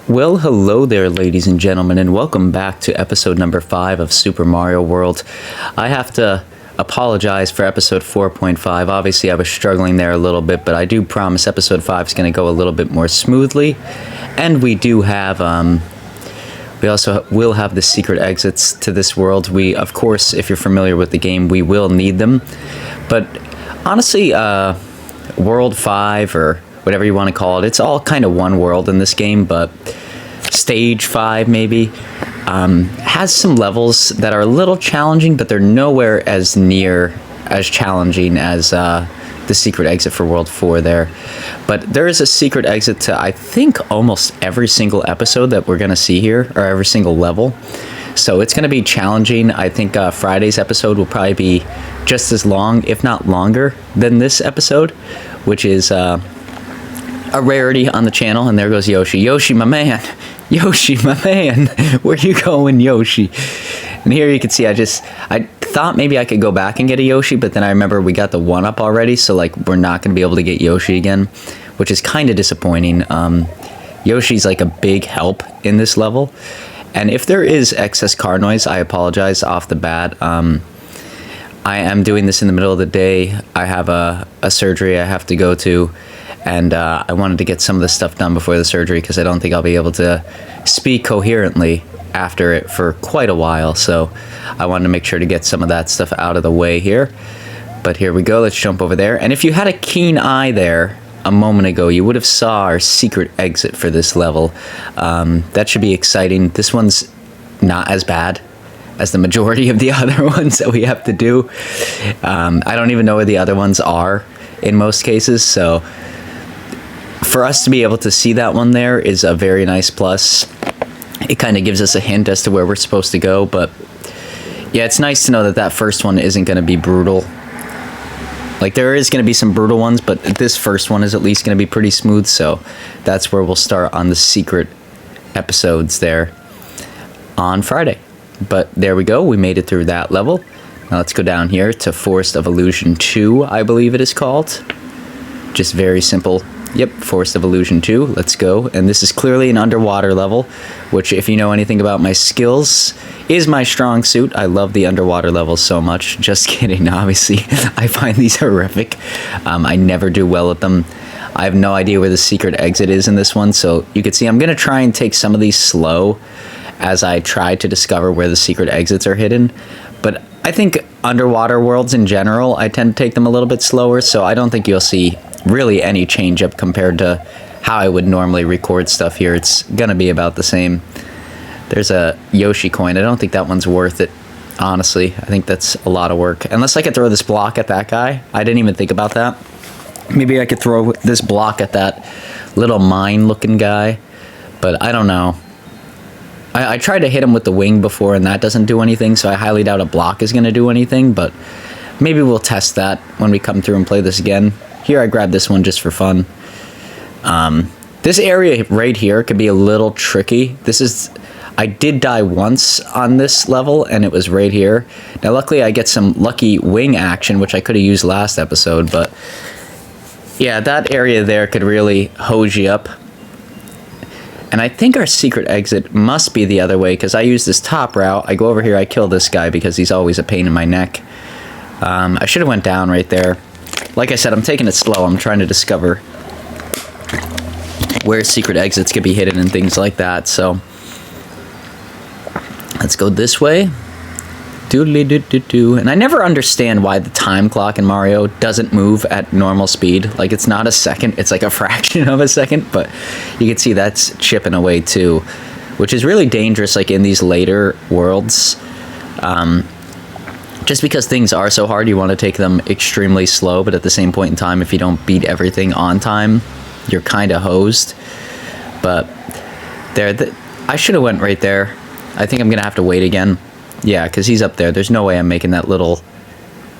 Well, hello there, ladies and gentlemen, and welcome back to episode number 5 of Super Mario World. I have to apologize for episode 4.5. Obviously, I was struggling there a little bit, but I do promise episode 5 is going to go a little bit more smoothly. And we do have, we also will have the secret exits to this world. We, of course, if you're familiar with the game, we will need them. But honestly, World 5 or whatever you want to call it, it's all kind of one world in this game, but Stage 5 maybe has some levels that are a little challenging, but they're nowhere as near as challenging as the secret exit for World 4 there. But there is a secret exit to, I think, almost every single episode that we're going to see here, or every single level. So it's going to be challenging. I think Friday's episode will probably be just as long, if not longer, than this episode, which is a rarity on the channel. And there goes Yoshi. Yoshi, my man. Yoshi, my man. Where you going, Yoshi? And here you can see I thought maybe I could go back and get a Yoshi, but then I remember we got the 1-up already, so like we're not going to be able to get Yoshi again, which is kind of disappointing. Yoshi's like a big help in this level. And if there is excess car noise, I apologize off the bat. I am doing this in the middle of the day. I have a surgery I have to go to, and I wanted to get some of this stuff done before the surgery because I don't think I'll be able to speak coherently after it for quite a while. So I wanted to make sure to get some of that stuff out of the way here. But here we go. Let's jump over there. And if you had a keen eye there a moment ago, you would have saw our secret exit for this level. That should be exciting. This one's not as bad as the majority of the other ones that we have to do. I don't even know where the other ones are in most cases, so for us to be able to see that one there is a very nice plus. It kind of gives us a hint as to where we're supposed to go, but yeah, it's nice to know that that first one isn't going to be brutal. Like, there is going to be some brutal ones, but this first one is at least going to be pretty smooth, so that's where we'll start on the secret episodes there on Friday. But there we go, we made it through that level. Now let's go down here to Forest of Illusion 2, I believe it is called. Just very simple. Yep, Forest of Illusion 2, let's go. And this is clearly an underwater level, which, if you know anything about my skills, is my strong suit. I love the underwater levels so much. Just kidding, obviously. I find these horrific. I never do well at them. I have no idea where the secret exit is in this one, so you can see I'm going to try and take some of these slow as I try to discover where the secret exits are hidden. But I think underwater worlds in general, I tend to take them a little bit slower, so I don't think you'll see really any change up compared to how I would normally record stuff here. It's gonna be about the same. There's a Yoshi coin. I don't think that one's worth it, honestly. I think that's a lot of work. Unless I could throw this block at that guy. I didn't even think about that. Maybe I could throw this block at that little mine looking guy, but I don't know. I tried to hit him with the wing before and that doesn't do anything, so I highly doubt a block is going to do anything, but maybe we'll test that when we come through and play this again. Here I grabbed this one just for fun. This area right here could be a little tricky. I did die once on this level and it was right here. Now luckily I get some lucky wing action, which I could have used last episode, but yeah, that area there could really hose you up. And I think our secret exit must be the other way, because I use this top route. I go over here, I kill this guy because he's always a pain in my neck. I should have went down right there. Like I said, I'm taking it slow. I'm trying to discover where secret exits could be hidden and things like that. So let's go this way. Doodly-doo-doo-doo. And I never understand why the time clock in Mario doesn't move at normal speed. Like, it's not a second, it's like a fraction of a second, but you can see that's chipping away too, which is really dangerous, like in these later worlds. Just because things are so hard, you want to take them extremely slow, but at the same point in time, if you don't beat everything on time, you're kind of hosed. But there, I should have went right there. I think I'm going to have to wait again. Yeah, because he's up there. There's no way I'm making that little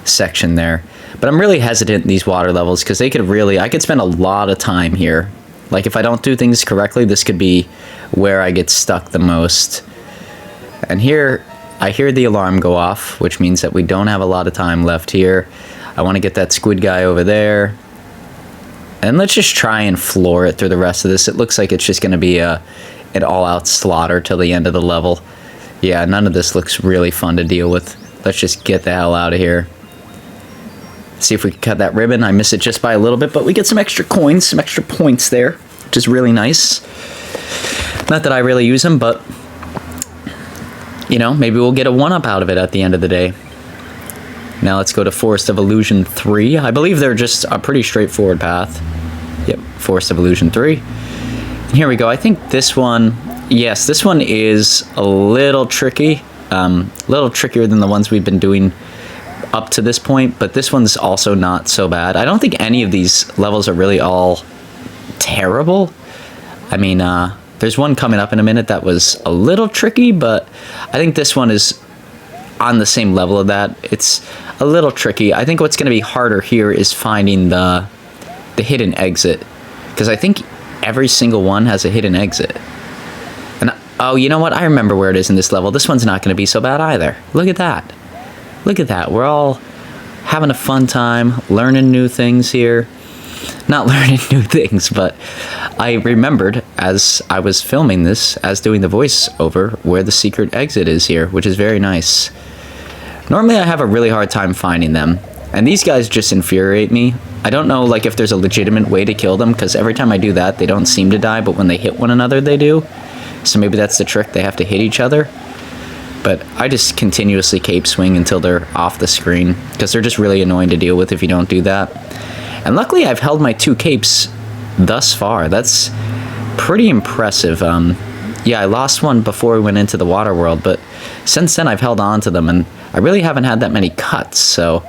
section there. But I'm really hesitant in these water levels because I could spend a lot of time here. Like, if I don't do things correctly, this could be where I get stuck the most. And here, I hear the alarm go off, which means that we don't have a lot of time left here. I want to get that squid guy over there. And let's just try and floor it through the rest of this. It looks like it's just going to be an an all-out slaughter till the end of the level. Yeah, none of this looks really fun to deal with. Let's just get the hell out of here. See if we can cut that ribbon. I miss it just by a little bit, but we get some extra coins, some extra points there, which is really nice. Not that I really use them, but, you know, maybe we'll get a 1-up out of it at the end of the day. Now let's go to Forest of Illusion 3. I believe they're just a pretty straightforward path. Yep, Forest of Illusion 3. And here we go. I think this one, yes, this one is a little tricky. A little trickier than the ones we've been doing up to this point, but this one's also not so bad. I don't think any of these levels are really all terrible. I mean, there's one coming up in a minute that was a little tricky, but I think this one is on the same level of that. It's a little tricky. I think what's going to be harder here is finding the hidden exit, because I think every single one has a hidden exit. And oh, you know what? I remember where it is in this level. This one's not going to be so bad either. Look at that. Look at that. We're all having a fun time, learning new things here. Not learning new things, but I remembered as I was filming this, as doing the voiceover, where the secret exit is here, which is very nice. Normally I have a really hard time finding them, and these guys just infuriate me. I don't know like if there's a legitimate way to kill them, because every time I do that, they don't seem to die, but when they hit one another, they do. So maybe that's the trick, they have to hit each other. But I just continuously cape swing until they're off the screen, because they're just really annoying to deal with if you don't do that. And luckily I've held my 2 capes thus far. That's pretty impressive. Yeah, I lost one before we went into the water world, but since then I've held on to them, and I really haven't had that many cuts, so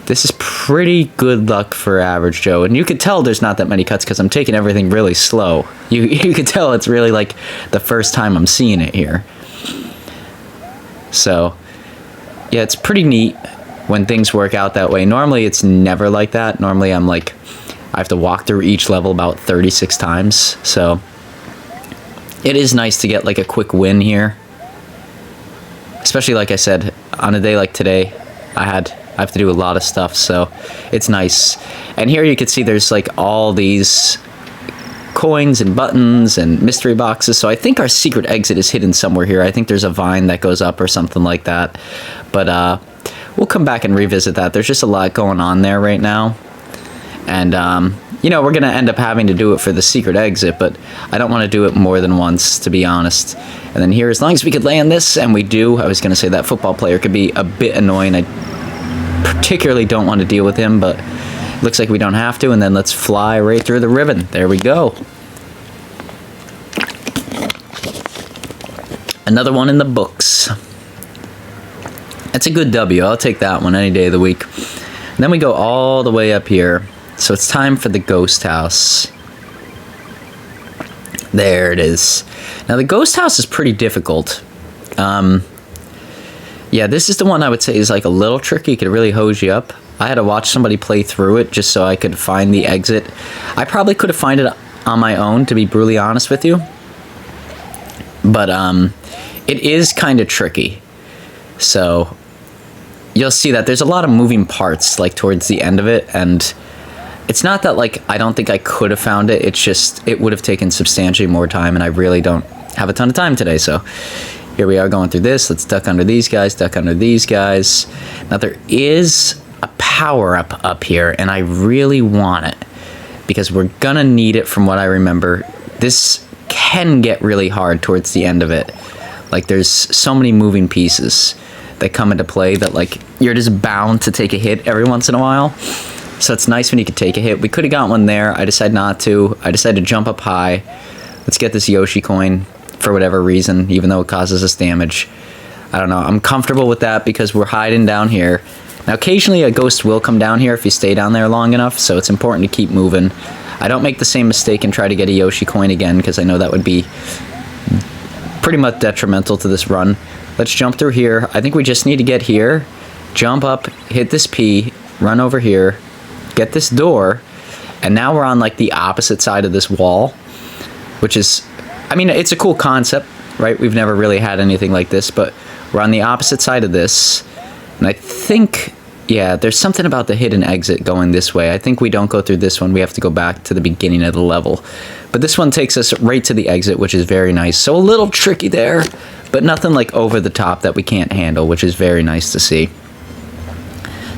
this is pretty good luck for average Joe. And you could tell there's not that many cuts because I'm taking everything really slow. You could tell it's really like the first time I'm seeing it here. So yeah, it's pretty neat when things work out that way. Normally it's never like that. Normally I'm like, I have to walk through each level about 36 times. So it is nice to get like a quick win here. Especially like I said, on a day like today, I have to do a lot of stuff, so it's nice. And here you can see there's like all these coins and buttons and mystery boxes, so I think our secret exit is hidden somewhere here. I think there's a vine that goes up or something like that, but we'll come back and revisit that. There's just a lot going on there right now, and you know, we're gonna end up having to do it for the secret exit, but I don't want to do it more than once, to be honest. And then here, as long as we could land this, and we do, I was gonna say that football player could be a bit annoying. I particularly don't want to deal with him, but it looks like we don't have to. And then let's fly right through the ribbon. There we go. Another one in the books. That's a good W. I'll take that one any day of the week. And then we go all the way up here. So it's time for the ghost house. There it is. Now the ghost house is pretty difficult. Yeah, this is the one I would say is like a little tricky. It could really hose you up. I had to watch somebody play through it just so I could find the exit. I probably could have found it on my own, to be brutally honest with you. But it is kind of tricky. So you'll see that there's a lot of moving parts like towards the end of it, and it's not that like I don't think I could have found it. It's just it would have taken substantially more time, and I really don't have a ton of time today. So here we are going through this. Let's duck under these guys, duck under these guys. Now there is a power-up up here, and I really want it because we're gonna need it from what I remember. This can get really hard towards the end of it. Like there's so many moving pieces that come into play that like you're just bound to take a hit every once in a while. So it's nice when you could take a hit. We could have got one there. I decided not to. I decided to jump up high. Let's get this Yoshi coin for whatever reason, even though it causes us damage. I don't know. I'm comfortable with that because we're hiding down here. Now, occasionally a ghost will come down here if you stay down there long enough, so it's important to keep moving. I don't make the same mistake and try to get a Yoshi coin again because I know that would be pretty much detrimental to this run. Let's jump through here. I think we just need to get here, jump up, hit this P, run over here, get this door, and now we're on like the opposite side of this wall, which is, I mean, it's a cool concept, right? We've never really had anything like this, but we're on the opposite side of this. And I think, yeah, there's something about the hidden exit going this way. I think we don't go through this one. We have to go back to the beginning of the level. But this one takes us right to the exit, which is very nice. So a little tricky there, but nothing like over the top that we can't handle, which is very nice to see.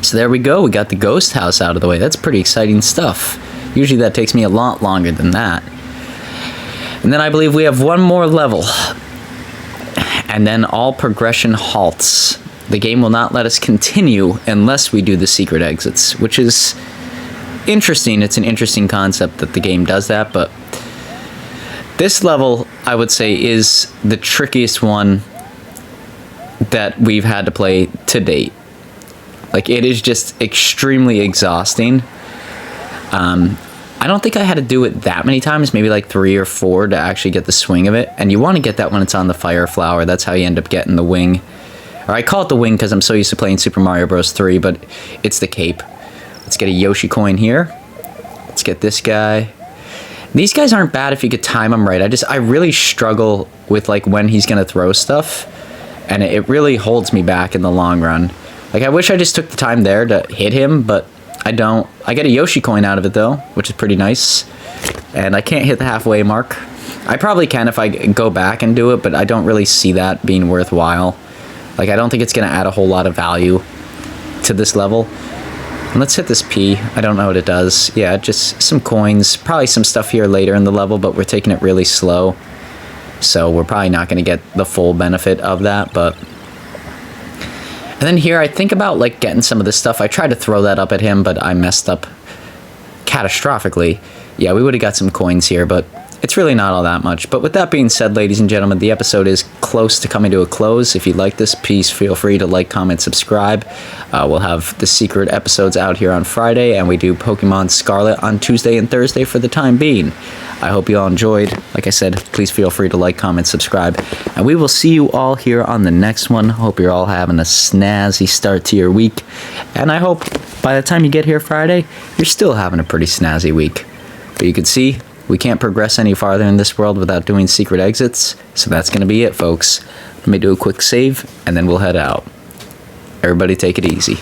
So there we go. We got the ghost house out of the way. That's pretty exciting stuff. Usually that takes me a lot longer than that. And then I believe we have one more level. And then all progression halts. The game will not let us continue unless we do the secret exits, which is interesting. It's an interesting concept that the game does that, but this level, I would say, is the trickiest one that we've had to play to date. Like, it is just extremely exhausting. I don't think I had to do it that many times, maybe like 3 or 4 to actually get the swing of it. And you want to get that when it's on the fire flower. That's how you end up getting the wing. Or I call it the wing because I'm so used to playing Super Mario Bros. 3, but it's the cape. Let's get a Yoshi coin here. Let's get this guy. These guys aren't bad if you could time them right. I really struggle with like when he's going to throw stuff. And it really holds me back in the long run. Like, I wish I just took the time there to hit him, but I don't. I get a Yoshi coin out of it, though, which is pretty nice. And I can't hit the halfway mark. I probably can if I go back and do it, but I don't really see that being worthwhile. Like, I don't think it's going to add a whole lot of value to this level. And let's hit this P. I don't know what it does. Yeah, just some coins. Probably some stuff here later in the level, but we're taking it really slow. So we're probably not going to get the full benefit of that, but... And then here, I think about, like, getting some of this stuff. I tried to throw that up at him, but I messed up catastrophically. Yeah, we would have got some coins here, but it's really not all that much. But with that being said, ladies and gentlemen, the episode is close to coming to a close. If you like this, please feel free to like, comment, subscribe. We'll have the secret episodes out here on Friday, and we do Pokemon Scarlet on Tuesday and Thursday for the time being. I hope you all enjoyed. Like I said, please feel free to like, comment, subscribe. And we will see you all here on the next one. Hope you're all having a snazzy start to your week. And I hope by the time you get here Friday, you're still having a pretty snazzy week. But you can see, we can't progress any farther in this world without doing secret exits. So that's going to be it, folks. Let me do a quick save, and then we'll head out. Everybody take it easy.